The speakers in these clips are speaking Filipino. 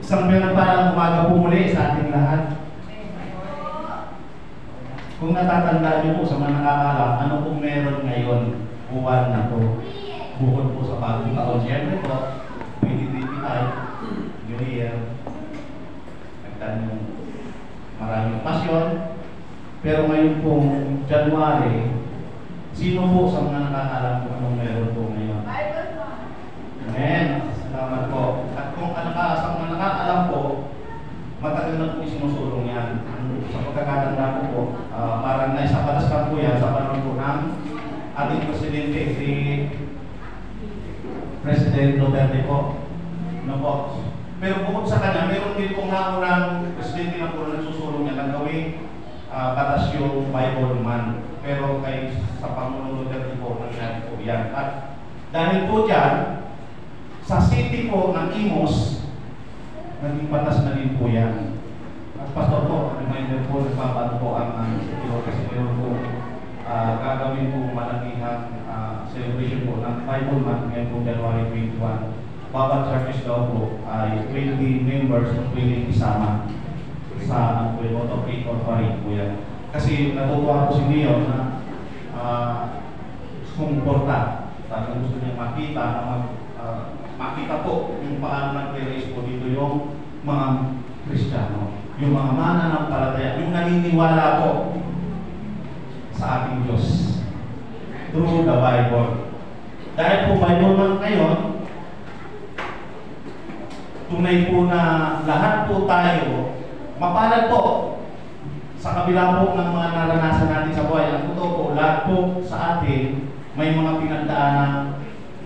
Isang pinagpalang umaga po muli sa ating lahat. Kung natatandaan niyo po sa mga nakakala, ano pong meron ngayon, buwan na po, bukod po sa bagong taon. Siyempre po, 2025, New Year, nagtanong maraming pasyon. Pero ngayon pong January, sino po sa mga nakakala kung anong meron po ngayon? Amen. Salamat po. At kung sa mga nakakalam po, matagal na po sinusulong yan. Sa pagkakatanda ko po, parang naisapalaskan po yan sa panahon po ng ating presidente, si President Duterte po. No po. Pero bukod sa kanya, meron din pong naunang presidente na po nagsusulong niya ng gawing batas yung Bible man. Pero kay sa Pangulong Duterte po, nangyari po yan. At dahil po dyan, sa city po ng Imos, naging batas na din po yan. At pastor po, reminder po, nagpapato po ang sitio kasi meron po gagawin po malakihang celebration po ng Bible Month ngayon po January 21. Bawat churches daw po ay 20 members na pwedeng isama sa vote of faith or parin po yan. Kasi natutuwa po si Neo na sumuporta. Talagang gusto niya makita na makita po yung paano nag-raise po dito yung mga Kristiyano, yung mga mananampalataya, yung naniniwala po sa ating Diyos through the Bible. Dahil po Bible man ngayon, tunay po na lahat po tayo mapalad po sa kabila po ng mga naranasan natin sa buhay. Ang totoo po, lahat po sa atin may mga pinagdaanan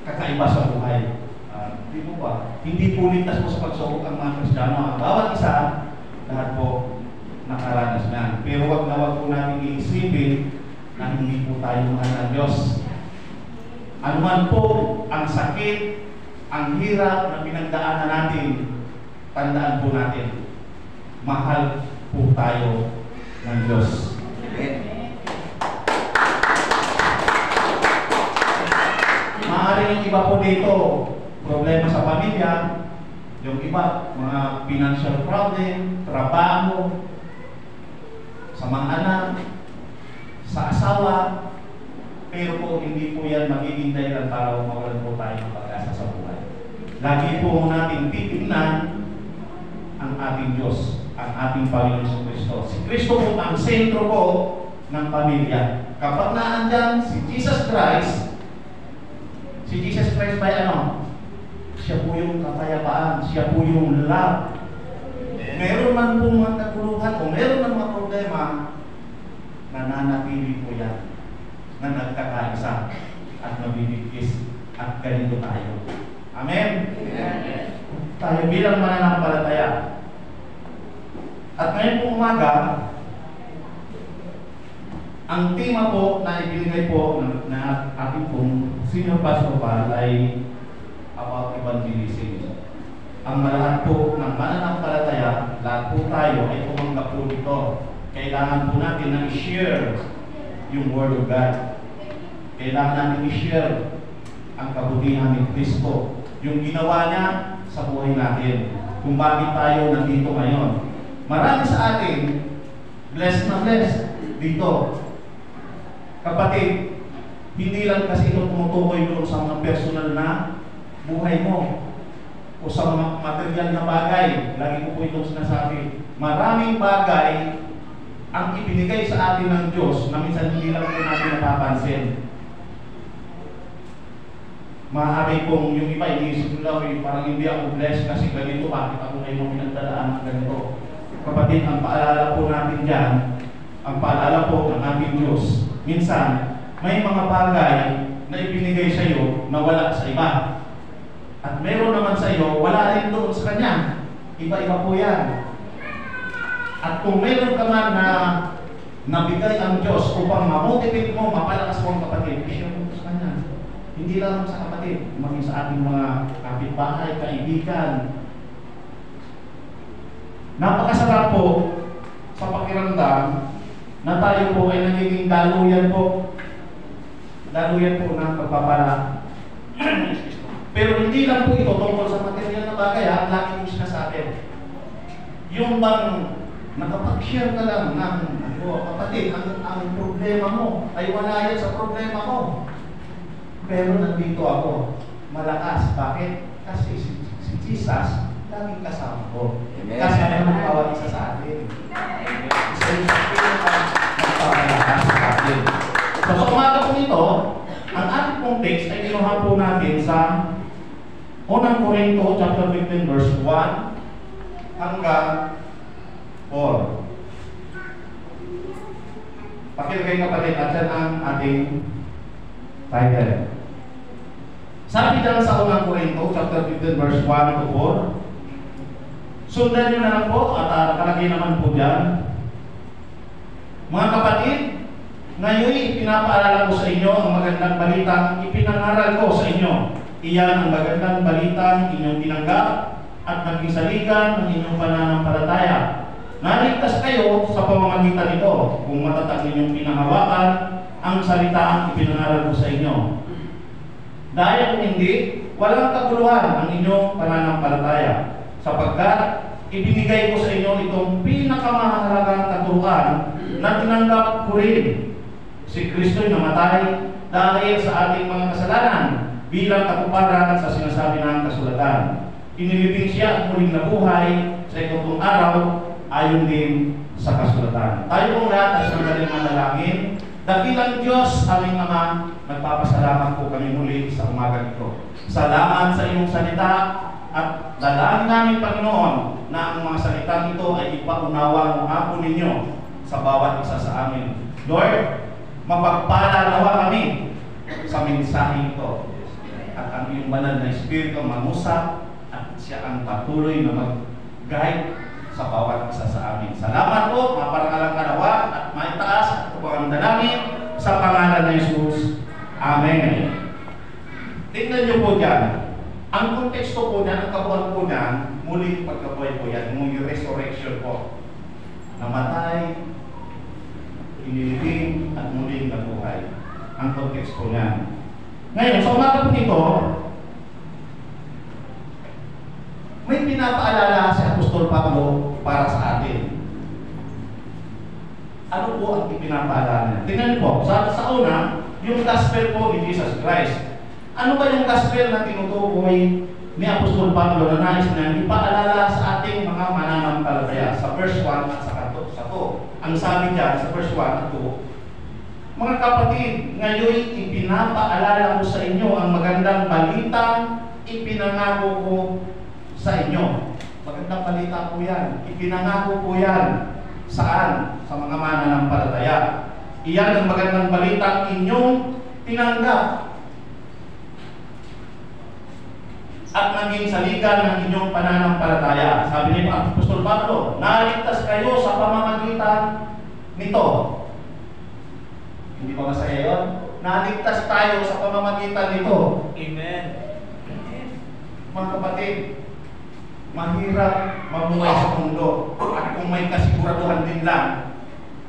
kakaiba sa buhay. Hindi po ligtas po sa pagsubok ang mga Kristiyano. Ang bawat isa, lahat po nakaranas na. Pero wag na wag po natin iisipin na hindi po tayo mahal ng Diyos. Ano man po ang sakit, ang hirap na pinagdaanan natin, tandaan po natin, mahal po tayo ng Diyos. Maaaring yung iba po dito, problema sa pamilya, yung iba, mga financial problem, trabaho, sa mga anak, sa asawa, pero po hindi po yan magiging dahilan para mawalan po tayo ng pag-asa sa buhay. Lagi po natin titignan ang ating Diyos, ang ating Panginoon sa Kristo. Si Kristo po ang sentro po ng pamilya. Kapag naandyan si Jesus Christ by ano? Siya po yung kapayapaan, siya po yung love. Meron man pong mga kaguluhan o meron man mga problema, nananatili po yan na nagkakaisa at nabibigis at ganito tayo. Amen? Amen. Tayo bilang mananampalataya. At ngayon pong umaga, ang tema po na ibinigay po na ating pong senior pastor ay about evangelism. Ang malahat po ng mananampalataya, lahat po tayo ay tumanggap po dito. Kailangan po natin na i-share yung Word of God. Kailangan natin i-share ang kabutihan ni Kristo. Yung ginawa niya sa buhay natin. Kung bakit tayo nandito ngayon. Marami sa atin, blessed na blessed dito. Kapatid, hindi lang kasi ito tumutukoy doon sa mga personal na buhay mo o sa mga material na bagay. Lagi ko po itong sinasabi. Maraming bagay ang ibinigay sa atin ng Diyos na minsan hindi lang po natin napapansin. Maaari pong yung iba iniisip nila, parang hindi ako blessed kasi ganito, bakit ako ngayon pinagdalaan ng ganito. Kapatid, ang paalala po natin dyan, ang paalala po ng ating Diyos, minsan may mga bagay na ibinigay sa iyo na wala sa iba. At meron naman sa iyo, wala rin doon sa kanya. Iba-iba po yan. At kung meron ka man na nabigay ang Diyos upang mamotivate mo, mapalakas mo ang kapatid, i-share mo sa kanya. Hindi lang sa kapatid, maging sa ating mga kapitbahay, kaibigan. Napakasarap po sa pakiramdam na tayo po ay nagiging daluyan po. Daluyan po ng pagpapala. Pero hindi lang po ito tungkol sa material na bagay, lagi mo sinasabi. Yung bang nakapag-share ka lang ng kapatid, ang problema mo ay wala yan sa problema ko. Pero nandito ako, malakas. Bakit? Kasi si Jesus, laging kasama ko. Amen. Kasi ang bawat isa sa atin. Isa yung nagpapalakas sa atin. So sa umaga po ito, ang ating pong text ay kinuha po natin sa 1 Corinto chapter 15 verse 1 hanggang 4. Pakilagay kapatid, at yan ang ating title. Sabi dyan sa 1 Corinto chapter 15 verse 1 to 4. Sundan nyo na lang po at nakalagay naman po dyan. Mga kapatid, ngayon pinapaalala ko sa inyo ang magandang balitang ipinangaral ko sa inyo. Iyan ang magandang balitang inyong tinanggap at naging saligan ng inyong pananampalataya. Naligtas kayo sa pamamagitan nito kung matatag ninyong pinahawakan ang salitang ipinangaral ko sa inyo. Dahil kung hindi, walang kaguluhan ang inyong pananampalataya, sapagkat ibinigay ko sa inyo itong pinakamahalagang katuruan na tinanggap ko rin. Si Kristo'y namatay dahil sa ating mga kasalanan bilang katuparan sa sinasabi ng kasulatan. Inilibing siya at muling nabuhay sa ikatlong araw ayon din sa kasulatan. Tayo pong lahat ay sanggaling manalangin. Dakilang Diyos, aming Ama, nagpapasalamat po kami muli sa umaga ito. Salamat sa iyong salita at dalangin namin, Panginoon, na ang mga salitang ito ay ipaunawa mo ako ninyo sa bawat isa sa amin. Lord, mapagpala nawa kami sa mensahe ito at ang iyong banal na Espiritu mangusap at siya ang patuloy na mag-guide sa bawat isa sa amin. Salamat po, maparangalang kanawa at maitaas at kapaganda namin sa pangalan ng Jesus. Amen. Tingnan niyo po dyan. Ang konteksto po niyan, ang kabuhan po niyan, muling pagkabuhay po yan, muling resurrection po. Namatay, inilibing at muling nabuhay. Ang konteksto niyan. Ngayon, sa umaga po nito, may pinapaalala si Apostol Pablo para sa atin. Ano po ang ipinapaalala niya? Tingnan niyo po, sa una, yung gospel po ni Jesus Christ. Ano ba yung gospel na tinutukoy ni Apostol Pablo na nais na ipaalala sa ating mga mananampalataya? Sa verse 1 at sa 2. Ang sabi niya sa verse 1 at 2, mga kapatid, ngayon ipinapaalala ko sa inyo ang magandang balitang ipinangako ko sa inyo. Magandang balita po yan. Ipinangako po yan. Saan? Sa mga mananampalataya. Iyan ang magandang balita inyong tinanggap at naging saligan ng inyong pananampalataya. Sabi ni Apostol Pablo, naligtas kayo sa pamamagitan nito. Hindi ba masaya yun? Naligtas tayo sa pamamagitan nito. Amen. Mga kapatid, mahirap mabuhay sa mundo. At kung may kasiguraduhan din lang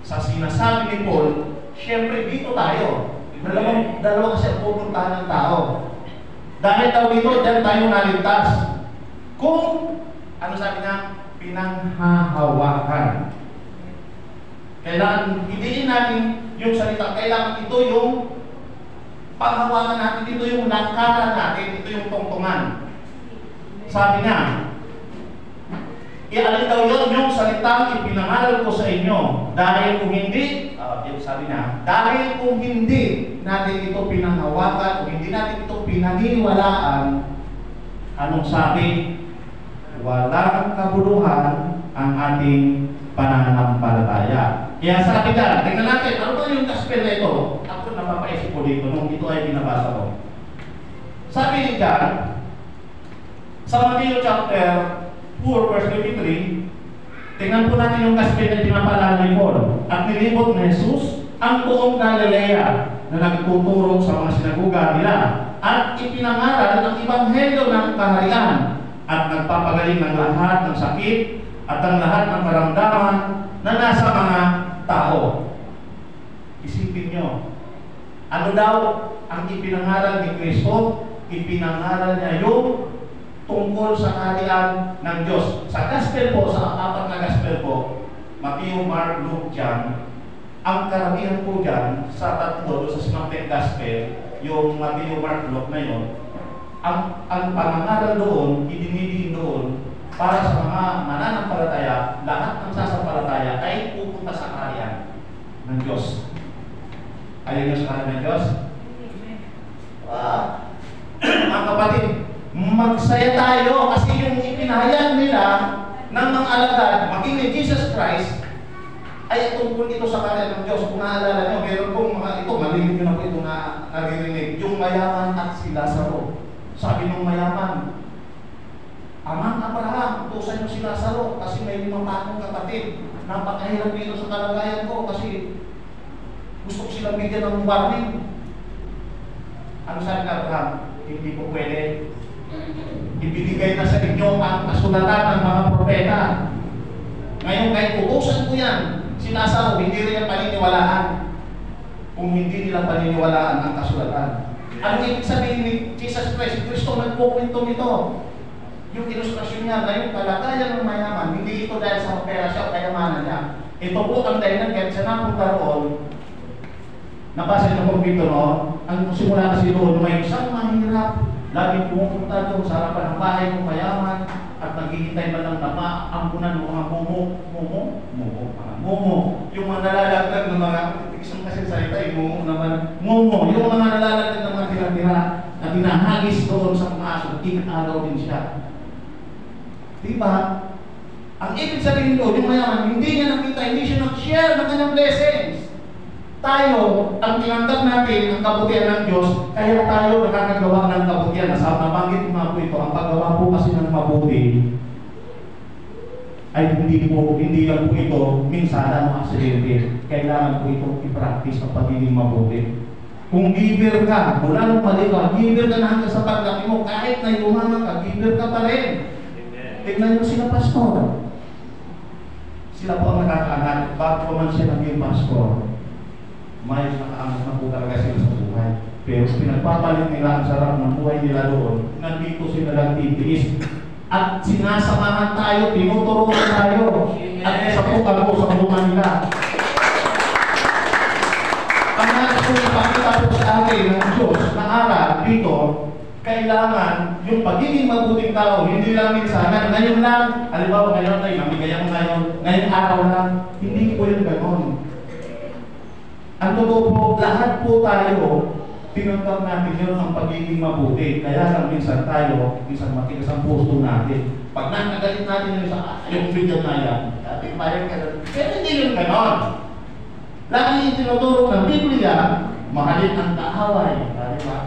sa sinasabi ni Paul, syempre dito tayo. Dalawa kasi ang pupuntahan ng tao. Dahil daw dito, dyan tayo naligtas. Kung, ano sabi niya, pinanghahawakan. Kailangan, hindi natin yung salita, kailangan ito yung panghawakan natin, ito yung lakaran natin, ito yung tungtungan. Sabi niya, ialin daw yun yung salitang ipinangaral ko sa inyo. Dahil kung hindi, sabi niya, dahil kung hindi natin ito pinanghawakan, kung hindi natin ito pinaniniwalaan, anong sabi? Walang kabuluhan ang ating pananampalataya. Kaya sabi ka, tingnan natin, ano ba yung gospel na ito? Ako napapaisip ko dito nung ito ay binabasa ko. Sabi ni John, sa Matthew chapter 4 verse 23, tingnan po natin yung gospel na pinapaalala ni Paul. At nilibot ni Jesus ang buong Galilea na nagtuturo sa mga sinagoga nila at ipinangaral ang ebanghelyo ng kaharian at nagpapagaling ng lahat ng sakit at ang lahat ng karamdaman na nasa mga tao. Isipin nyo, ano daw ang ipinangaral ni Kristo? Ipinangaral niya yung tungkol sa kaharian ng Diyos. Sa gospel po, sa apat na gospel po, Matthew, Mark, Luke, John, ang karamihan po dyan, sa tatlo, sa Synoptic Gospel, yung Matthew, Mark, Luke na yun, ang pangangaral doon, idinidiin doon, para sa mga mananampalataya, lahat ng sasampalataya ay pupunta sa kaharian ng Diyos. Ayaw nyo sa kaharian ng Diyos? Mga kapatid, magsaya tayo kasi yung ipinahayag nila ng mga alagad, maging ni Jesus Christ, ay tungkol ito sa kaharian ng Diyos. Kung naalala nyo, meron pong mga ito, malinig nyo na po ito na naririnig, yung mayaman at si Lazaro. Sabi nung mayaman, Amang Abraham, utusan nyo si Lazaro kasi may 5 kapatid. Napakahirap dito sa kalagayan ko kasi gusto ko silang bigyan ng warning. Ano sabi ng Abraham? Hindi po pwede. Ibinigay na sa inyo ang kasulatan ng mga propeta. Ngayon kahit utusan ko yan, si Lazaro, hindi rin ang paniniwalaan. Kung hindi nila paniniwalaan ang kasulatan. Ano ibig sabihin ni Jesus Christ? Kristo nagpukwento nito. Yung ilustrasyon niya na yung kalagayan ng mayaman, hindi ito dahil sa pera siya o kayamanan niya. Ito po ang dahilan kahit siya napunta roon. Nabasa niyo po dito noon, ang simula kasi doon, may isang mahirap, laging pumupunta doon sa harapan ng bahay ng mayaman at naghihintay man lang na maampunan ng mga mumo. Yung mga nalalagdag ng mga, isang kasi salita, yung mumo, yung mga nalalagdag ng mga tira-tira na dinahagis doon sa mga aso, tinaraw din siya. Diba? Ang ibig sabihin doon, yung mayaman, hindi niya nakita, hindi siya nag-share ng kanyang blessings. Tayo, ang tinanggap natin ang kabutihan ng Diyos, kaya tayo nakakagawa ng kabutihan. Nabanggit ko nga po ito, ang paggawa po kasi ng mabuti ay hindi lang po ito minsan o aksidente. Kailangan po itong i-practice ang pagiging mabuti. Kung giver ka, mula nung mali ka, giver ka na hanggang sa paglaki mo, kahit na yumaman ka, giver ka pa rin. Tignan nyo sila pastor. Sila po ang nakakaangat, bago man siya naging pastor. May nakaangat na po talaga sila sa buhay. Pero pinagpapalit nila ang sarap ng buhay nila doon, nandito sila lang titiis. At sinasamahan tayo, tinuturuan tayo. At sapukan po sa bunga nila. Ang nais po ipakita po sa atin ng Diyos na aral dito, kailangan yung pagiging mabuting tao, hindi lang minsan, ngayon lang, halimbawa ngayon ay mamigay mo ngayon araw lang, hindi po yung ganon. Ang totoo po, lahat po tayo, tinanggap natin yun ang pagiging mabuti. Kaya lang minsan tayo, minsan matigas ang puso natin. Pag nagalit natin yun sa yung video na yan, ating bayan ka na, pero hindi yun ganon. Lagi yung tinuturo ng Biblia, mahalin ang kaaway. Diba?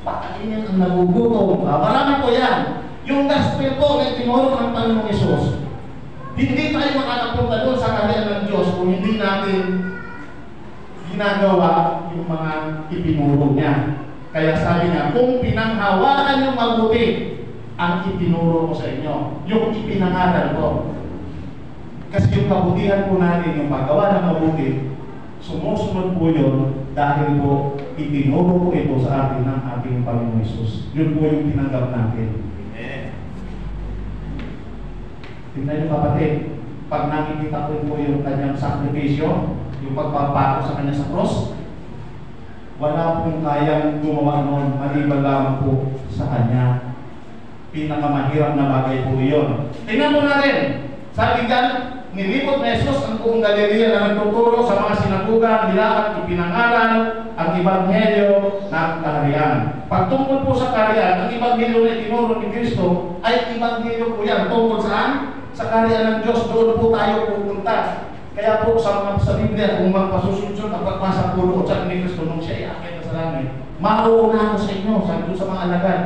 Pakainin ang nagugutom. Marami po yan. Yung gospel po na tinuro ng Panginoong Hesus, hindi tayo makakapunta doon sa kaharian ng Diyos kung hindi natin ginagawa yung mga ipinuro niya. Kaya sabi niya, kung pinanghawakan yung mabuti ang itinuro ko sa inyo, yung ipinangaral ko. Kasi yung kabutihan po natin, yung paggawa ng mabuti, sumusunod po yun dahil po itinuro po ito sa atin ng ating Panginoong Hesus. Yun po yung tinanggap natin. Tingnan niyo kapatid, pag nakikita ko po yung kanyang sakripisyo, yung pagpapako sa kanya sa cross, wala pong kayang gumawa noon, maliban lamang po sa kanya. Pinakamahirap na bagay po yun. Tingnan mo natin, sabi dyan, nilipot na Jesus ang buong Galilea na nagtuturo sa mga sinagugan, nilakad, ipinangaral ang Ebanghelyo ng kaharian. Pagtungkol po sa kaharian, ang Ebanghelyo na itinuro ni Kristo ay Ebanghelyo po yan. Tungkol saan? Sa kaharian ng Diyos, doon po tayo pupunta. Kaya po sa Biblia, kung magpasusunod at pagpasa pulo o sa ni Kristo nung siya iakit sa langit, mauuna ko sa inyo, sabi ko sa mga alagad.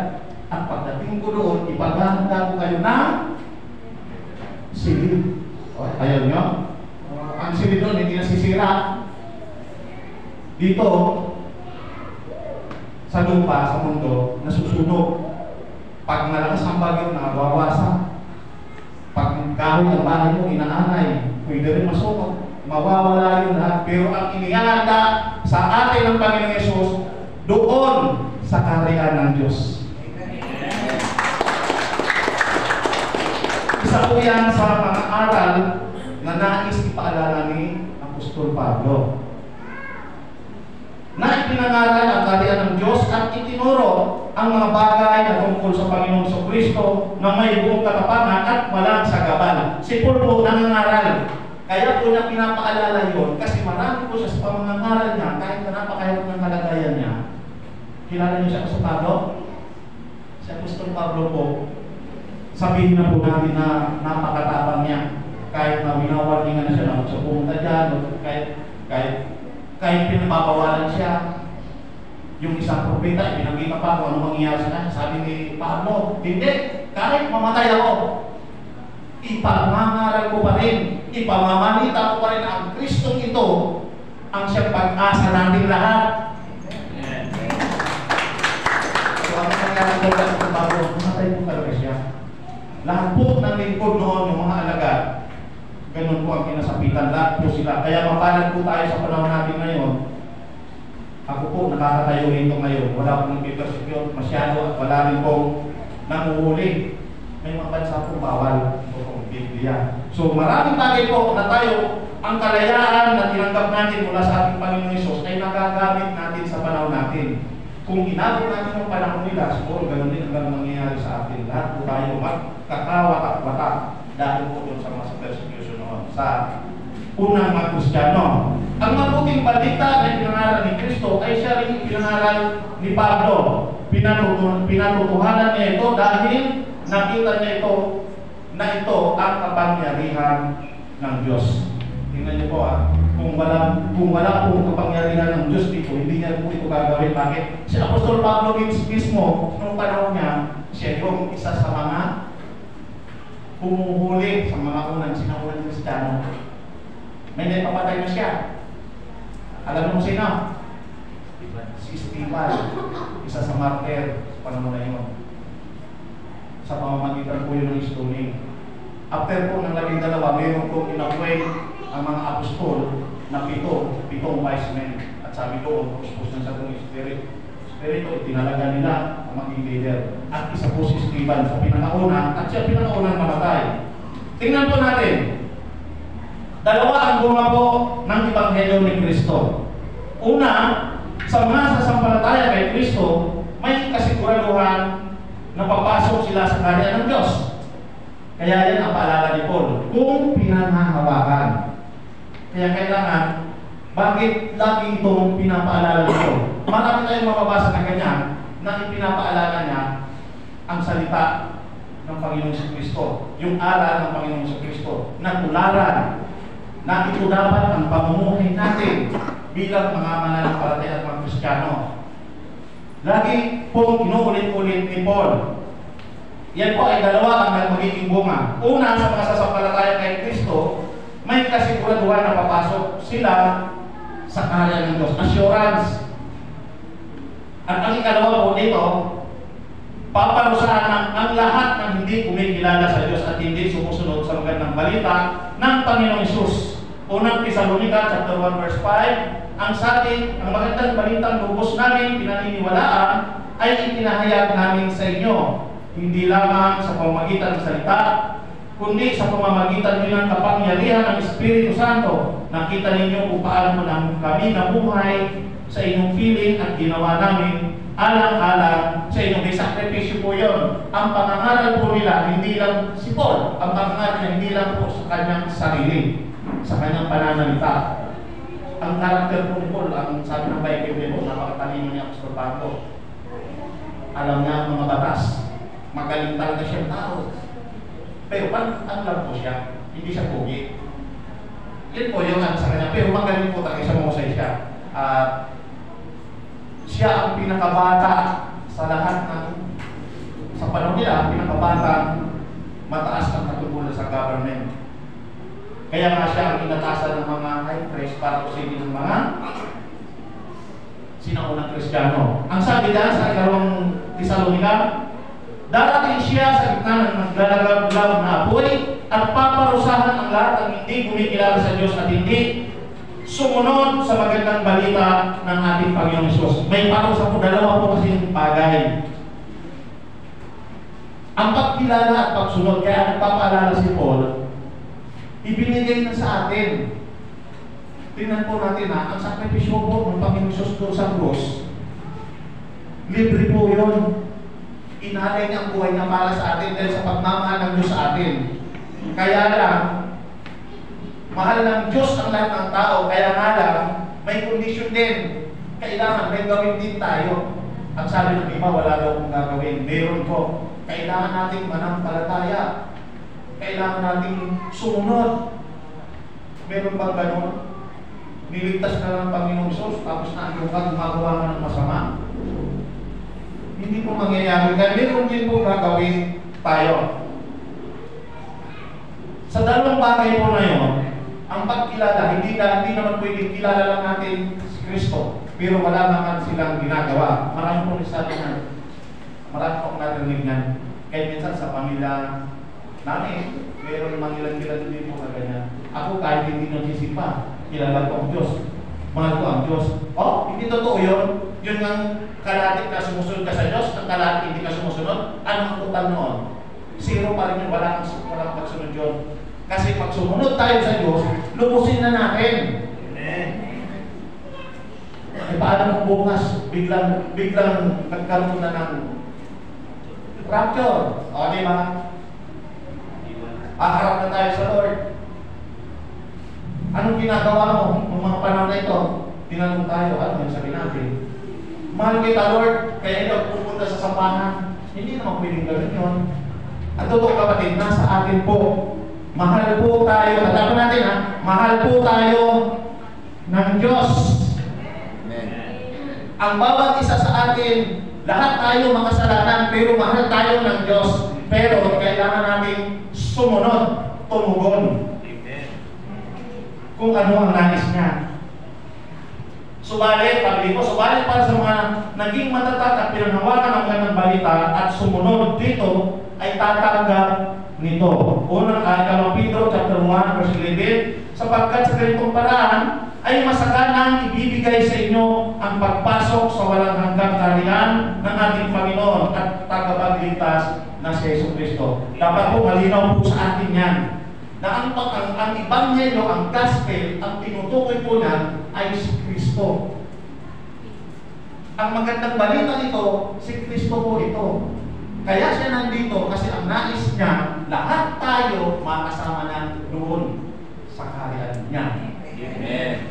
At pagdating ko doon, ipaghahanda ko kayo ng silid. Ayaw nyo? Ang silid doon, hindi nasisira. Dito, sa lupa, sa mundo, nasusunog. Pag malakas ang bagyo, nabawasan. Pag kahoy ang bahay mo, inaanay, pwede rin masunog. Mawawala yun lahat. Pero ang inihanda sa atin ng Panginoong Hesus, doon sa kaharian ng Diyos. Isa po yan sa mga aral na nais ipaalala ni Apostol Pablo. Na ipinangaral ang kaharian ng Diyos at itinuro ang mga bagay na tungkol sa Panginoong Jesucristo na may buong katapangan at walang sagabal. Si Paul po nangangaral. Kaya po na pinapaalala yun kasi marami po siya sa pamangangaral niya kahit na napakahirap ng kalagayan niya. Kilala niyo siya sa Pablo? Si Apostol Pablo po, sabihin na po natin na napakatapang niya. Kahit na winawarningan na siya na sa pumunta dyan, kahit pinababawalan siya, yung isang propeta, pinagkita pa kung ano mangyayari sa kanya. Sabi ni Pablo, hindi, kahit mamatay ako, ipamangaral ko pa rin, ipamamanita ko pa rin ang Kristong ito, ang siyang pag-asa natin lahat. So, ang nangyayari ko sa Pablo, mamatay po talaga siya. Lahat po ng lingkod noon, yung mga alagad, ganun po ang kinasapitan. Lahat po sila. Kaya mapalad po tayo sa panahon natin ngayon. Ako po, nakakatayo ito ngayon. Wala pong nag-persecute masyado at wala rin pong nanguhuli. May mga bansa po bawal. Ito pong Biblia. So maraming bagay po na tayo, ang kalayaan na tinanggap natin mula sa ating Panginoong Hesus ay nagagamit natin sa panahon natin. Kung inabot natin ang panahon nila, siguro ganun din ang mangyayari sa atin. Lahat po tayo magkakawatak-watak dahil po doon sa mga persecution noon. Sa unang mga Kristiyano. Ang mabuting balita na pinangaral ni Kristo ay siya rin pinangaral ni Pablo. Pinatutuhanan niya ito dahil nakita niya ito na ito ang kapangyarihan ng Diyos. Tingnan niyo po kung wala pong kapangyarihan ng Diyos dito, hindi niya po ito gagawin. Bakit? Si Apostol Pablo mismo, noong panahon niya, siya yung isa sa mga humuhuli sa mga sinaunang Kristiyano. May napapatay na siya. Alam mo sino? Si Stephen, isa sa martyr sa panahon na yun. Sa pamamagitan po yun ng stoning. After po ng 12, mayroon pong inakway ang mga apostol na pitong wise men. At sabi ko, puspos ng Satong Espiritu, itinalaga nila ang maging leader. At isa po si Stephen sa pinakauna, at siya pinakaunang mamatay. Tingnan po natin. Dalawa ang bunga po ng Ebanghelyo ni Kristo. Una, sa mga sasampalataya kay Kristo, may kasiguraduhan na papasok sila sa kaharian ng Diyos. Kaya yan ang paalala ni Paul, kung pinangahawakan. Kaya kailangan, bakit lagi itong pinapaalala nito? Marami tayong mababasa na ganyan na ipinapaalala niya ang salita ng Panginoong Jesucristo, yung aral ng Panginoong Jesucristo, na tularan na ito dapat ang pamumuhay natin bilang mga mananampalataya at mga Kristiyano. Lagi pong inuulit-ulit ni Paul. Yan po ay dalawa ang magiging bunga. Una, sa mga sasampalataya kay Kristo, may kasiguraduhan na papasok sila sa kaharian ng Diyos. Assurance. At ang ikalawa po dito, paparusahan ang lahat ng hindi kumikilala sa Diyos at hindi sumusunod sa magandang balita ng Panginoong Hesus. Unang Tesalonica chapter 1 verse 5, ang sabi, ang magandang balitang lubos namin pinaniniwalaan ay ipinahayag namin sa inyo, hindi lamang sa pamamagitan ng salita, kundi sa pamamagitan din ng kapangyarihan ng Espiritu Santo. Nakita ninyo kung paano kami nabuhay sa inyong piling at ginawa namin alang-alang sa inyong may sakripisyo po yun. Ang pangangaral po nila, hindi lang si Paul, ang pangangaral niya hindi lang po sa kanyang sarili, sa kanyang pananalita. Ang karakter po ni Paul, ang sabi ng Bible po, napakatalino niya Apostol Pablo. Alam niya ang mga batas. Magaling talaga siyang tao. Pero ano lang po siya, hindi siya pogi. Yan po yung sa kanya. Pero magaling po talaga siya, mahusay siya. Siya ang pinakabata sa lahat ng sa panahon nila, pinakabata mataas ang katubulan sa government. Kaya nga siya ang inatasan ng mga high priest para kusinin ng mga sinaunang Kristiyano. Ang sabi dyan sa ikalawang Tesalonica, darating siya sa gitna ng naglalagab-lab na apoy at paparusahan ang lahat ng hindi kumikilala sa Diyos at hindi sumunod sa magandang balita ng ating Panginoong Hesus. May parusa po, dalawa po kasi bagay. Ang pagkilala at pagsunod, kaya nagpapaalala si Paul, ibinigay na sa atin. Tingnan po natin ang sakripisyo po ng Panginoon Hesus doon sa krus, libre po yun. Inalay niya ang buhay niya para sa atin dahil sa pagmamahal ng Diyos sa atin. Kaya lang, mahal ng Diyos ang lahat ng tao, kaya nga lang, may kondisyon din. Kailangan may gawin din tayo. Ang sabi ng iba, wala daw kong gagawin. Meron po. Kailangan nating manampalataya. Kailangan nating sumunod. Meron bang ganun? Niligtas ka ng Panginoong Hesus, tapos naandun ka, gumagawa ka ng masama. Hindi po mangyayari. Kaya meron din po gagawin tayo. Sa dalawang bagay po na yun, ang pagkilala, hindi naman pwedeng kilala lang natin si Kristo, pero wala naman silang ginagawa. Marami po sabi na, marami po narinig niyan. Kahit minsan sa pamilya namin, meron mga ilang din po na ganyan. Ako kahit hindi nagsisipa, kilala ko ang Diyos. Mahal ko ang Diyos. Oh, hindi totoo yun. Yun ang kalahati na sumusunod ka sa Diyos, ang kalahati hindi ka sumusunod. Ano ang total noon? Zero pa rin yun, walang pagsunod yun. Kasi pag sumunod tayo sa Diyos, lubusin na natin. Eh, paano kung bukas, biglang nagkaroon na ng rapture? O, di ba? Aharap na tayo sa Lord. Anong ginagawa mo ng mga panahon na ito? Tinanong tayo, ano yung sabi natin? Mahal kita, Lord, kaya ikaw pupunta sa sambahan. Hindi naman pwedeng gawin yun. At totoo kapatid, nasa atin po. Mahal po tayo, tatapan natin mahal po tayo ng Diyos. Amen. Ang bawat isa sa atin, lahat tayo makasalanan, pero mahal tayo ng Diyos. Pero kailangan natin sumunod, tumugon. Amen. Kung ano ang nais niya. Subalit, pabili ko, subalit para sa mga naging matatag at pinanghawakan ng kanyang balita at sumunod dito, ay tatanggap nito. Unang Pedro chapter 1 verse 11, sapagkat sa ganitong paraan ay masaganang ibibigay sa inyo ang pagpasok sa walang hanggang kaharian ng ating Panginoon at tagapagligtas na si Jesucristo. Dapat po malinaw po sa atin yan na ang Ebanghelyo, ang Gospel, ang tinutukoy po niyan ay si Kristo. Ang magandang balita nito, si Kristo po ito. Kaya siya nandito kasi ang nais niya, lahat tayo makasama niya doon sa kaharian niya. Amen.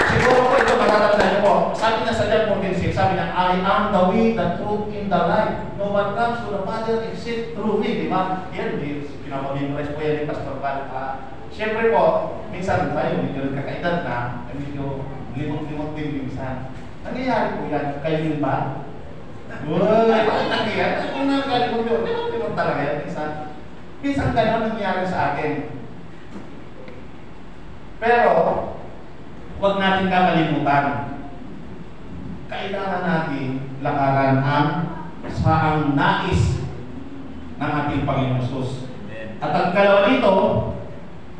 Siguro po ito matatandaan niyo po. Sabi na sa John 14:6, sabi niya, I am the way, the truth, and the life. No one comes to the Father except through me. Di ba? Yan, pinapamemorize po yan ni Pastor Val. Siyempre po, minsan tayo, medyo kakaedad na, medyo limot-limot din minsan. Nangyayari po yan. Kayo yun ba? Uy, bakit nangyayari? Kung nanggalimot yun, limot talaga yan. Minsan gano'n nangyayari sa akin. Pero, huwag natin kakalimutan. Kailangan natin lakaran ang saang nais ng ating Panginoon Hesus. At ang kalawa dito,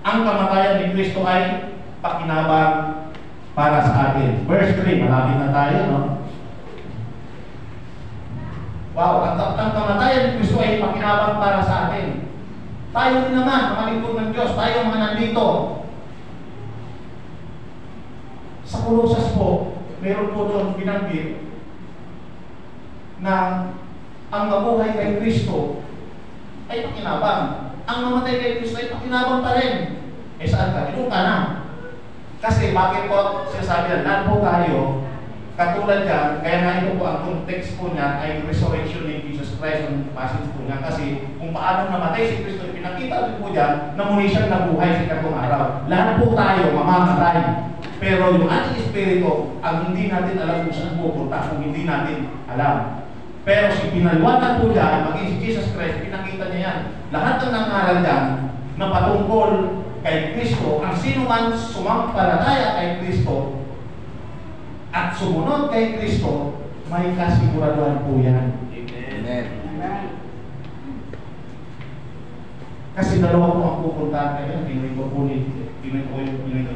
ang kamatayan ni Kristo ay pakinabang para sa atin. Verse 3, malapit na tayo, no? Wow, ang kamatayan ni Kristo ay pakinabang para sa atin. Tayo din naman, mga lingkod ng Diyos, tayo mga nandito. Sa Colosas po, meron po doon binanggit na ang mabuhay kay Kristo ay pakinabang. Ang mamatay kay Kristo ay pakinabang pa rin. Eh saan ka? Ito ka na. Kasi bakit po sinasabi na, lahat po tayo, katulad yan, kaya nga ito po ang context po niya ay resurrection ni Jesus Christ ang passage po niya. Kasi kung paano namatay si Kristo, pinakita rin po dyan na muli siyang nabuhay sa ikatong araw. Lahat po tayo mamamatay. Pero yung ating espiritu, ang hindi natin alam kung saan pupunta, kung hindi natin alam. Pero si pinaliwanag po dyan, maging si Jesus Christ, pinakita niya yan. Lahat ng nangaral dyan na patungkol kay Kristo, ang sino man sumampalataya kay Kristo at sumunod kay Kristo, may kasiguraduhan po yan. Amen. Kasi dalawa po ang pupuntahan kayo, hindi ko punit. Pinoy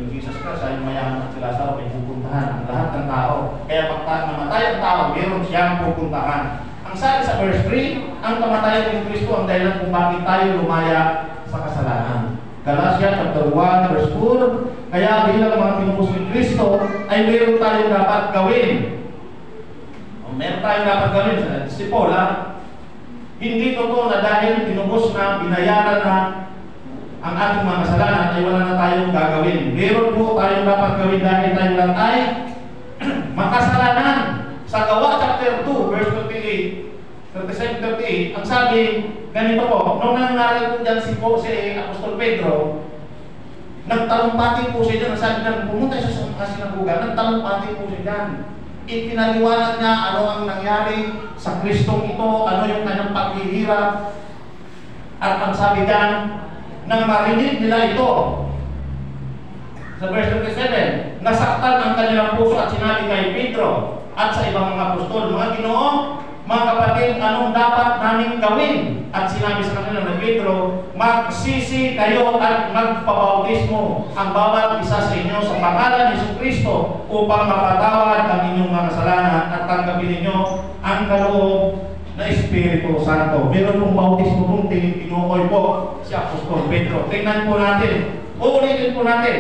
Jesus Christ, ay mayaman at si Lazaro ay pupuntahan ang lahat ng tao. Kaya pag namatay ang tao, meron siyang pupuntahan. Ang sabi sa verse 3, ang kamatayan ng Kristo ang dahilan kung bakit tayo lumaya sa kasalanan. Galatia chapter 1 verse 4, kaya bilang mga tinubos ni Kristo ay meron tayong dapat gawin. Meron tayong dapat gawin. Si Paul, hindi totoo na dahil tinubos na, binayaran na ang ating mga kasalanan ay wala na tayong gagawin. Meron po tayong dapat gawin dahil tayo lang ay makasalanan. Sa Gawa chapter 2 verse 37-38, ang sabi ganito po, nung nangyari po dyan si Apostol Pedro, nagtalumpati po siya dyan. Sabi na, pumunta siya sa sinagoga, nagtalumpati po siya dyan. Ipinaliwanag niya ano ang nangyari sa Kristong ito, ano yung kanyang paghihirap. At ang sabi dyan, nang marinig nila ito, sa verse 27, nasaktan ang kanilang puso at sinabi kay Pedro at sa ibang mga apostol, mga Ginoo, mga kapatid, anong dapat namin gawin? At sinabi sa kanila ng Pedro, magsisi kayo at magpabautismo ang bawat isa sa inyo sa pangalan ni Jesucristo upang mapatawad ang inyong mga kasalanan at tanggapin ninyo ang kaloob na Espiritu Santo. Meron pong bautismo pong tinukoy po si Apostol Pedro. Tingnan po natin. Uulitin po natin.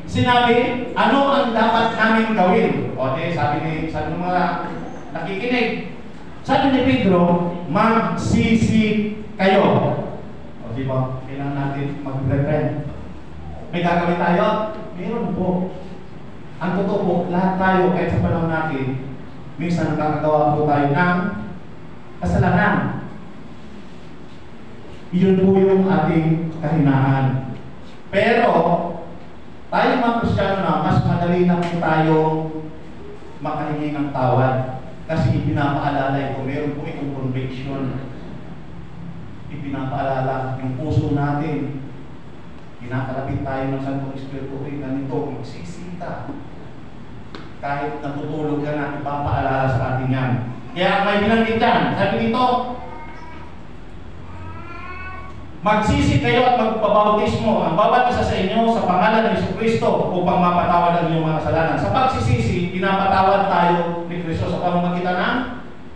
Sinabi, ano ang dapat namin gawin? O sabi ng mga nakikinig. Sabi ni Pedro, magsisi kayo. O di ba? Kailangan natin mag-repent. May gagawin tayo? Meron po. Ang totoo po, lahat tayo, kahit sa panahon natin, minsan nakakagawa po tayo ng kasalanan. Iyon po yung ating kahinaan. Pero, tayo mga Kristiyano na, mas madali na po tayong makahingi ng tawad. Kasi ipinapaalala ito, meron po itong conviction. Ipinapaalala yung puso natin. Kinakalapit tayo ng Santong Espiritu rin na nito, magsisita. Kahit natutulog ka na, ipapaalala sa atin yan. Kaya may binanggit yan. Sabi nito, magsisi kayo at magpabautismo ang bawat isa sa inyo sa pangalan ni Jesucristo upang mapatawad ang inyong mga kasalanan. Sa pagsisisi, pinapatawad tayo ni Kristo sa pamamagitan ng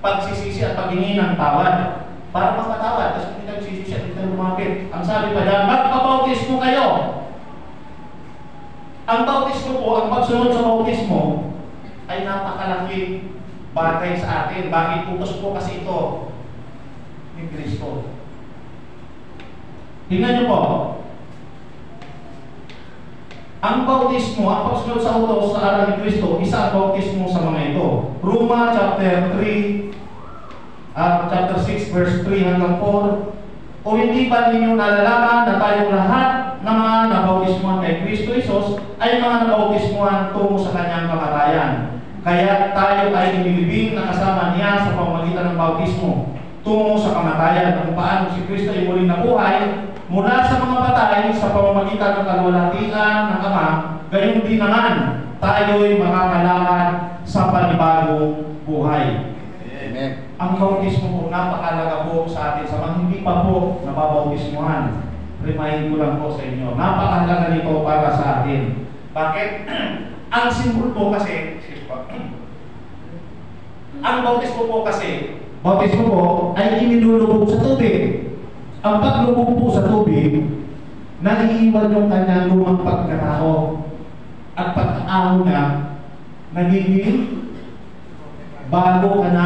pagsisisi at paghingi ng tawad. Para mapatawad, kasi kung nagsisisi at hindi lumapit. Ang sabi pa dyan, magpabautismo kayo. Ang bautismo po, ang pagsunod sa bautismo, ay napakalaking bagay sa atin. Bakit utos po kasi ito ni Kristo? Tingnan niyo po. Ang bautismo, ang pagsunod sa utos sa aral ni Kristo, isa ang bautismo sa mga ito. Roma chapter 3, chapter 6 verse 3 hanggang 4. O hindi ba ninyo nalalaman na tayong lahat ng mga nabautismuhan kay Kristo Jesus ay mga nabautismuhan tungo sa kanyang kamatayan. Kaya tayo ay inilibing na kasama niya sa pamamagitan ng bautismo tungo sa kamatayan, kung paano si Kristo ay muling nabuhay mula sa mga patay sa pamamagitan ng kaluwalhatian ng Ama, gayon din naman tayo'y makakalakad sa panibagong buhay. Amen. Ang bautismo po, napakalaga po sa atin. Sa mga hindi pa po nababautismuhan, remind ko lang po sa inyo, napakalaga nito para sa atin. Bakit? Ang simbol po kasi, ang bautismo po kasi, bautismo po ay inilulubog sa tubig. Ang paglubog po sa tubig, naiiwan yung kanyang lumang pagkatao. At pagkatao na, nagiging bago ka na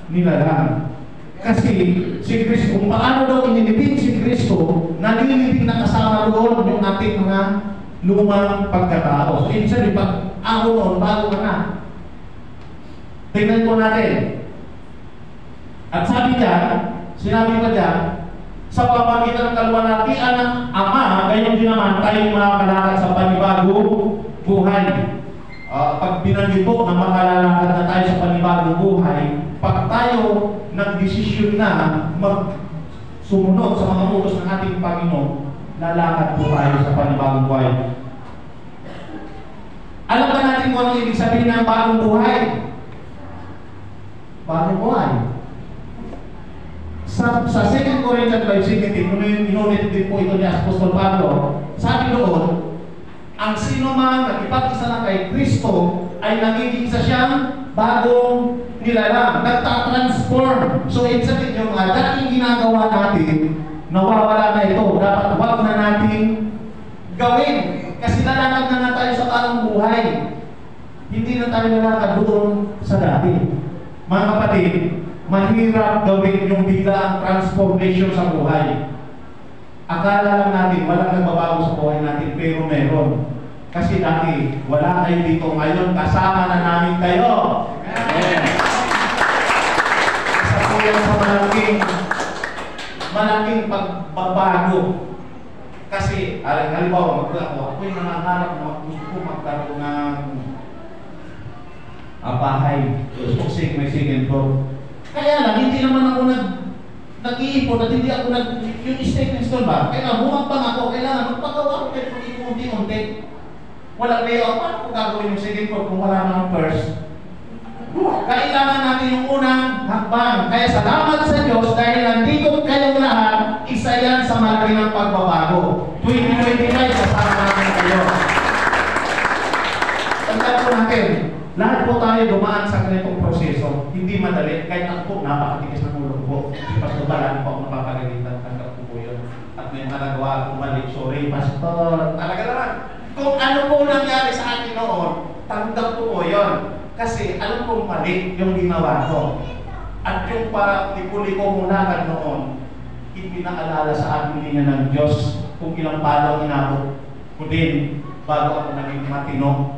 nilalang. Kasi si Kristo, kung paano daw inilibing si Kristo, nalilibing na kasama doon yung ating mga lumang pagkatao. So, ibig sabihin, pag-aho noon, bago ka na. Tingnan po natin. At sabi dyan, sinabi pa dyan, sa pamamagitan ng kaluwalhatian ng Ama, gayon din naman tayong makakalakad sa panibagong buhay. Pag binanggit po na makalalakad na tayo sa panibagong buhay, pag tayo nagdesisyon na sumunod sa mga utos ng ating Panginoon, lalakad po tayo sa panibagong buhay. Alam ba natin kung ano ibig sabihin ng bagong buhay? Bagong buhay. Sa 2 Corinthians 5:17, inulit din po ito ni Apostol Pablo, sabi doon, ang sino man nagipag-isa na kay Kristo ay nagiging isa siyang bagong nilalang, nagtatransform. So ibig sabihin yung mga dating ginagawa natin, nawawala na ito. Dapat wag na natin gawin. Kasi lalakad na nga tayo sa taong buhay. Hindi na tayo lalakad doon sa dati. Mga kapatid, mahirap gawin yung biglaang transformation sa buhay. Akala lang natin walang nagbabago sa buhay natin, pero meron. Kasi dati, wala kayo dito. Ngayon, kasama na namin kayo. Amen. Isa po yan sa malaking pagbabago. Kasi, halimbawa, ako'y nangangarap na gusto ko magkaroon ng bahay. Gusto ko may second floor. Kaya lang, hindi naman ako nag-iipon at hindi ako yung stepping stone ba? Kailangan bumagpang ako, kailangan magpagawa ko kahit unti-unti. Walang layout, paano ko gagawin yung second floor kung wala nang first? Kailangan natin yung unang hakbang. Kaya salamat sa Diyos dahil nandito kayong lahat, isa yan sa malaki ng pagbabago. 2025, kasama namin kayo. Tandaan po natin, lahat po tayo dumaan sa ganitong proseso. Hindi madali, kahit ako po, napakatigas ng ulo po. Si Pastor Balan po ako napapagalitan, tanggap ko po yun. At may mga nagawa akong mali, sorry Pastor, talaga naman. Kung ano po nangyari sa akin noon, tanggap ko po yun. Kasi alam kong mali yung ginawa ko. At yung parang-liko muna noon, ipinaalala sa akin din ng Diyos kung ilang palo inabot ko din bago ako naging matino.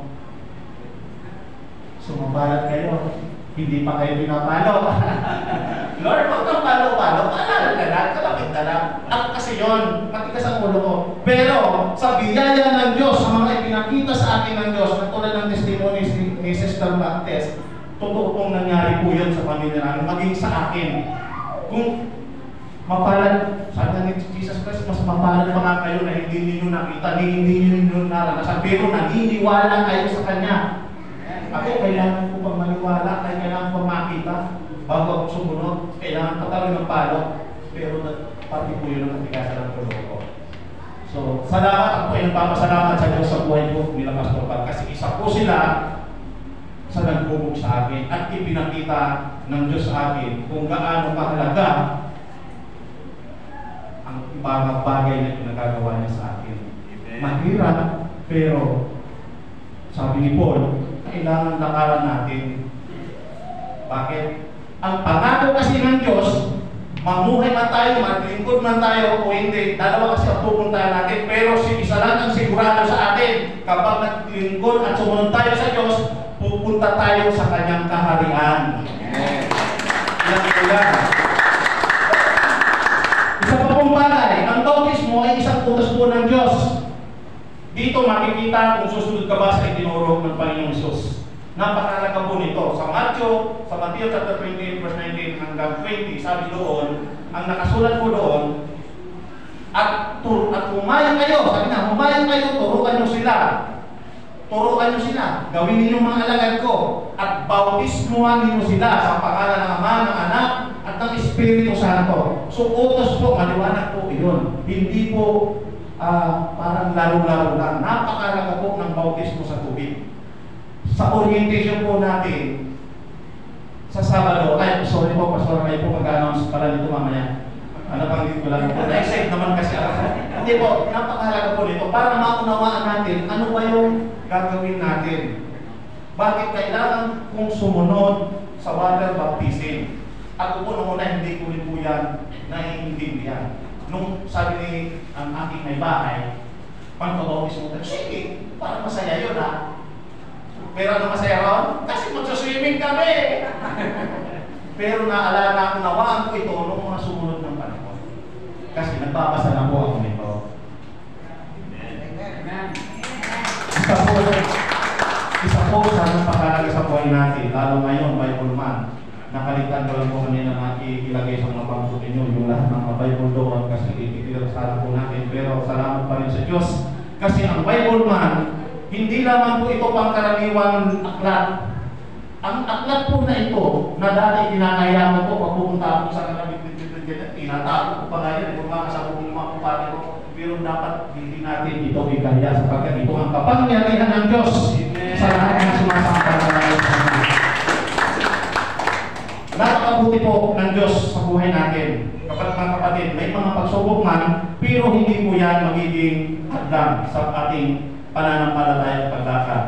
Sumabalat kayo, hindi pa kayo pinapalo. Lord, huwag kang palo-palo, paalala ka lang, kalapit ka lang. Ako kasi yun, matigas ang ulo ko. Pero, sa biyaya ng Diyos, sa mga ipinakita sa akin ng Diyos, katulad ng testimony ni Sister Baptist, totoo pong nangyari po yun sa pamilya namin, maging sa akin. Kung mapalad, sabi ni Jesus Christ, mas mapalad pa nga kayo na hindi ninyo nakita, hindi ninyo naranasan, pero naniniwala kayo sa Kanya. Ako, kailangan ko pang maniwala, kailangan ko makita. Bago ako sumunod, kailangan patalo ng palo. Pero pati po yun ang natigasan ng tulo ko. So, salamat ako ay nagpapasalamat sa Diyos sa buhay ko nila Pastor Pat. Kasi isa po sila sa nagbubog sa akin at ipinakita ng Diyos sa akin kung gaano kahalaga ang ibang bagay na pinagagawa niya sa akin. Mahirap, pero sabi ni Paul, kailangan lakaran natin. Bakit? Ang pangako kasi ng Diyos, mamuhay man tayo, maglingkod man tayo o hindi, dalawa kasi ang pupuntahan natin. Pero isa lang ang sigurado sa atin, kapag naglingkod at sumunod tayo sa Diyos, pupunta tayo sa Kanyang kaharian. Yan po yan. Isa pa pong bagay, ang bautismo ay isang utos po ng Diyos. Dito makikita kung susunod ka ba sa itinuro ng Panginoong Hesus. Napakahalaga po nito. Sa Matthew chapter 28 verse 19 hanggang 20, sabi doon, ang nakasulat po doon, at humayang kayo, sabi na, humayang kayo, turuan nyo sila. Turuan nyo sila, gawin ninyo mga alagad ko, at bautismuhan ninyo sila sa pangalan ng Ama, ng Anak, at ng Espiritu Santo. So, utos po, maliwanag po yun. Hindi po parang laro-laro lang. Napakalaga po ng bautismo sa tubig. Sa orientation po natin, sa Sabado, sorry po, Pastor, kayo po mag-announce pala nito mamaya. Ano pang dito lang po. Na-excite naman kasi ako. Hindi po, napakalaga po nito para maunawaan natin ano ba yung gagawin natin. Bakit kailangan kung sumunod sa water baptism? Ako po nung una hindi ko rin po yan naiintindihan. Nung sabi ni ang aking may bahay, pagpabautismo tayo, sige, parang masaya yun ha. Pero ano masaya ron? Kasi magsaswimming kami. Pero naalala ko, nawaan ko ito noong mga sumunod ng panahon. Kasi nagbabasa na po ako nito. Isa po sa napakalaga sa buhay natin, lalo ngayon, Bible Man. Nakalitan ko lang po kanina na ilagay sa mga pangko ninyo yung lahat ng mga Bible doon kasi ititilasala po natin. Pero salamat pa rin sa Diyos. Kasi ang Bible Man, hindi lamang po ito pangkaraniwang aklat. Ang aklat po na ito, na dati kinakaya ko po pag pupunta ako sa kalabit ganyan. Tinatago ko pa nga yan. Kung makasabog ng mga kumpare ko. Pero dapat hindi natin ito ikaya sapagkat ito ang kapangyarihan ng Diyos sa lahat ng sumasampalataya sa Kanya. Napakabuti po ng Diyos sa buhay natin. Kapag mga kapatid, may mga pagsubok man, pero hindi po yan magiging hadlang sa ating pananampalataya at paglakad.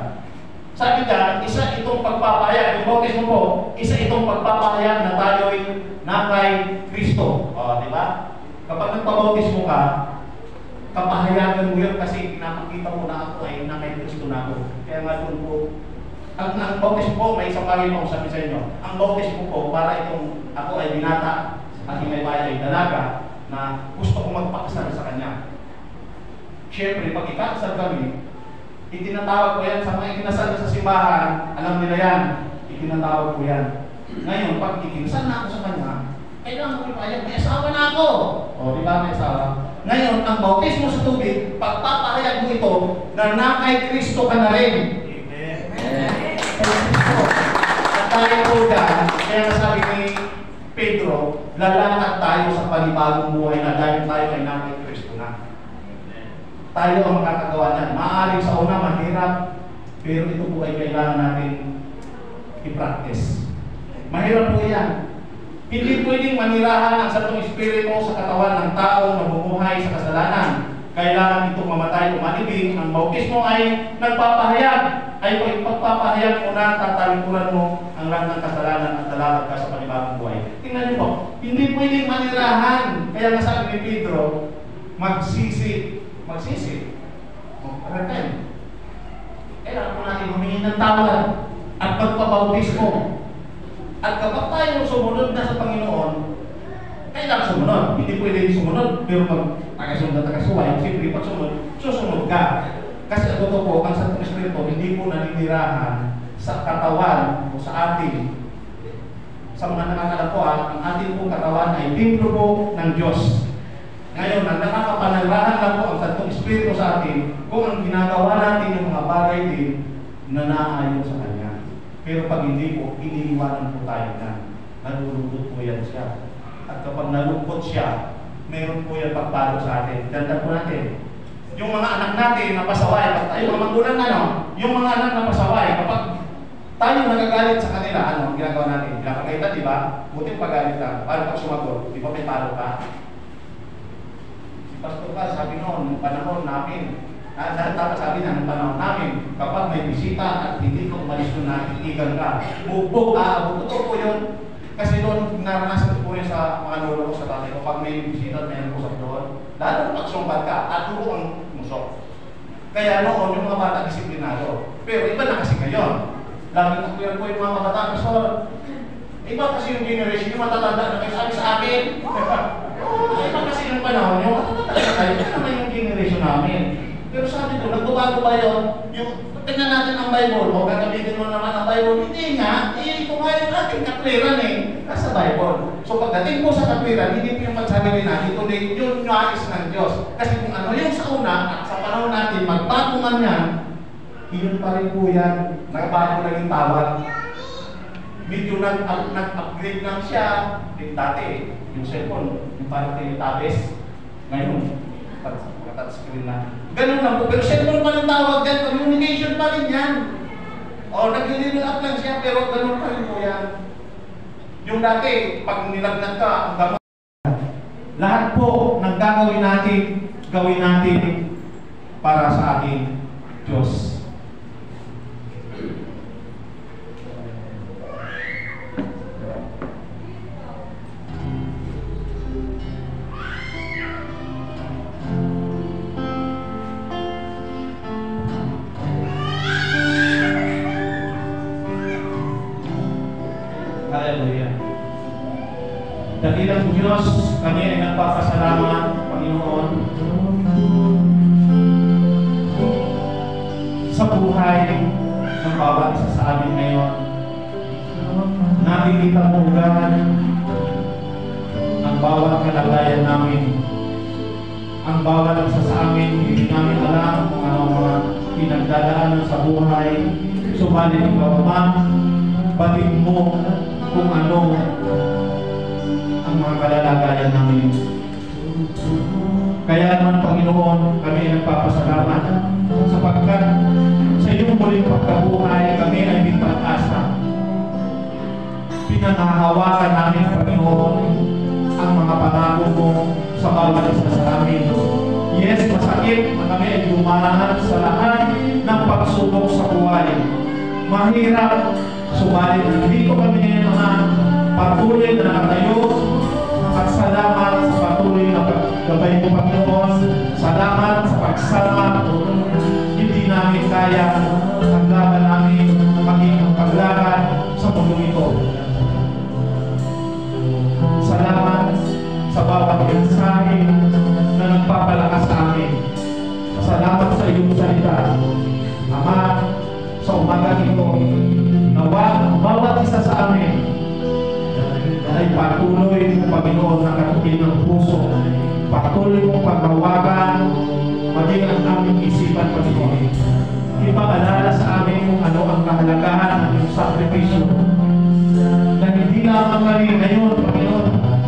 Sabi dyan, isa itong pagpapahayag, yung bautismo po, isa itong pagpapahayag na tayo'y na kay Kristo. O, di ba? Kapag nagpabautismo ka, kapahayagan mo yun kasi nakakita mo na ako ay na kay Kristo na ako. Kaya nga doon po, ang bautismo po, may isang bagay po sabi sa inyo. Ang bautismo po, para itong ako ay binata, aking may bayan ay dalaga, na gusto kong magpakasal sa Kanya. Siyempre, pag ikakasal kami, itinatawag ko yan sa mga ikinasal sa simbahan, alam nila yan, itinatawag ko yan. Ngayon, pag ikinasal na ako sa Kanya, kailangan ko ipahayag, may asawa na ako. O, di ba may asawa? Ngayon, ang bautismo sa tubig, pagpapahayag mo ito, na kay Kristo ka na rin. Amen. At tayo po dyan, kaya nasabi ni Pedro, lalakad tayo sa panibagong buhay na dahil tayo ay na kay Kristo na. Tayo ang makakagawa niyan. Maaaring sa una, mahirap, pero ito po ay kailangan natin i-practice. Mahirap po yan. Hindi pwedeng manirahan ang Santong Espiritu sa katawan ng taong namumuhay sa kasalanan. Kailangan itong mamatay o malibing. Ang bautismo ay nagpapahayag. Ay pagpapahayag mo na tatalikuran mo ang lahat ng kasalanan at lalakad ka sa panibagong buhay. Tingnan niyo po, hindi pwedeng manirahan. Kaya nga sabi ni Pedro, magsisi. Repent. Kailangan po natin humingi ng tawad at magpabautismo. At kapag tayo sumunod na sa Panginoon, kailangan sumunod. Hindi pwede sumunod, pero pag tagasunod na tagasuway, siyempre pag susunod ka. Kasi ang totoo po, ang Santong Espiritu hindi po naninirahan sa katawan o sa atin. Sa mga nakakalapuan, ang ating po katawan ay templo po ng Diyos. Ngayon, ang nakakapanirahan lang po ang Santong Espiritu sa atin kung ang ginagawa natin yung mga bagay din na naayon sa Kanya. Pero pag hindi po, iniiwanan po tayo na nalulungkot po yan siya. At kapag nalungkot siya, meron po yan pagpalo sa atin. Dandan po natin. Yung mga anak natin na pasaway, pag tayo mga magulang yung mga anak na pasaway, kapag tayo nagagalit sa kanila, ang ginagawa natin? Pinapagalitan, di ba? Buti pagalit lang. Paano pag sumagot? Di ba may palo ka? Si Pastor ka, sabi noon, panahon namin, dapat sabi na ng panahon namin, kapag may bisita at hindi ka umalis doon na itigan ka, bugbog, totoo po yun. Kasi doon, naranasan ko rin sa mga lolo ko sa tatay ko, pag may bisita, may usap doon, lalo pagsumbat ka, at turo ang musok. Kaya noon, yung mga bata disiplinado. Pero iba na kasi ngayon. Lagi na clear po yung mga bata, Pastor. Iba kasi yung generation, yung matatanda na kayo sabi sa akin. Iba kasi yung panahon, yung matatanda na kayo, ito naman yung generation namin. Pero sabi ko, nagbabago ba yun? Yung, tingnan natin ang Bible, o gagamitin mo naman ang Bible, hindi nga, ito nga yung ating kapliran nasa Bible. So pagdating po sa kapliran, hindi po yung magsabi natin, ito din yung nais ng Diyos. Kasi kung ano yung sa una, at sa panahon natin, magbago man yan, yun pa rin po yan, nagbago lang yung tawag. Medyo nag-upgrade lang siya, yung dati, yung cellphone, yung parang tabes, ngayon, touchscreen na. Ganun lang po. Pero cellphone pa rin tawag yan. Communication pa rin yan. O, nag-level up lang siya, pero ganun pa rin po yan. Yung dati, pag nilagnat ka, ang gamot. Lahat po ng gagawin natin para sa ating Diyos. Dakilang Diyos, kami ay nagpapasalamat, Panginoon, sa buhay ng bawat isa sa amin ngayon. Nakikita mo, God, ang bawat kalagayan namin. Ang bawat isa sa amin, hindi namin alam kung ano mga pinagdadaanan sa buhay. Subalit ikaw, Ama, batid mo kung ano ang ang mga kalalagayan namin. Kaya naman, Panginoon, kami ay nagpapasalamat sapagkat sa iyong muling pagkabuhay, kami ay may pag-asa. Pinangahawakan namin, Panginoon, ang mga pangako mo sa bawat isa sa amin. Yes, masakit na kami ay dumaan sa lahat ng pagsubok sa buhay. Mahirap, subalit dito kami mga patuloy na nakatayo at salamat sa patuloy na paggabay mo, Panginoon. Salamat sa pagsama. Hindi namin kaya ang laban namin maging ang paglakad sa mundo ito. Salamat sa bawat mensahe na nagpapalakas sa amin. Salamat sa iyong salita. Ama, sa umaga ito, nawa ang bawat isa sa amin ay patuloy mo, Panginoon, na katukin ng puso. Patuloy mong pagbawagan, maging ang aming isipan, Panginoon. Ipaalala sa amin kung ano ang kahalagahan ng iyong sakripisyo. Na hindi lamang kami ngayon, Panginoon,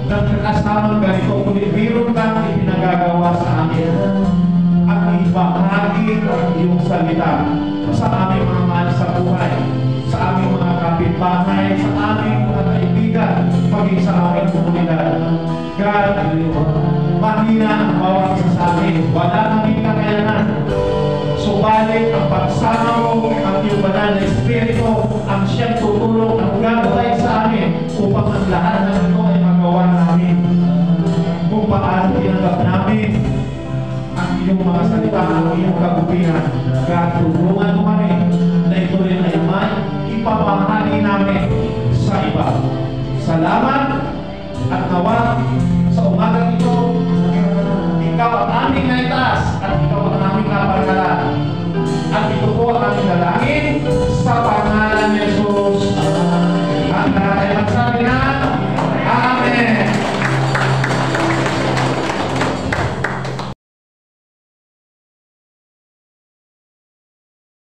nagkakasamang ganito, kundi meron kang ipinagagawa sa amin. At ibahagi ang iyong salita sa aming mga mahal sa buhay, sa aming mga kapitbahay, sa aming mga kaibigan, maging sa aming komunidad. God, mahina ang bawat isa sa amin. Wala kaming kakayanan. Subalit ang pagsama mo, ang iyong banal na Espiritu, ang siyang tutulong, ang gagawin sa amin upang ang lahat ng ito ay magawa namin. Kung paano tinanggap namin ang iyong mga salita, ang iyong kagupihan, God, tulong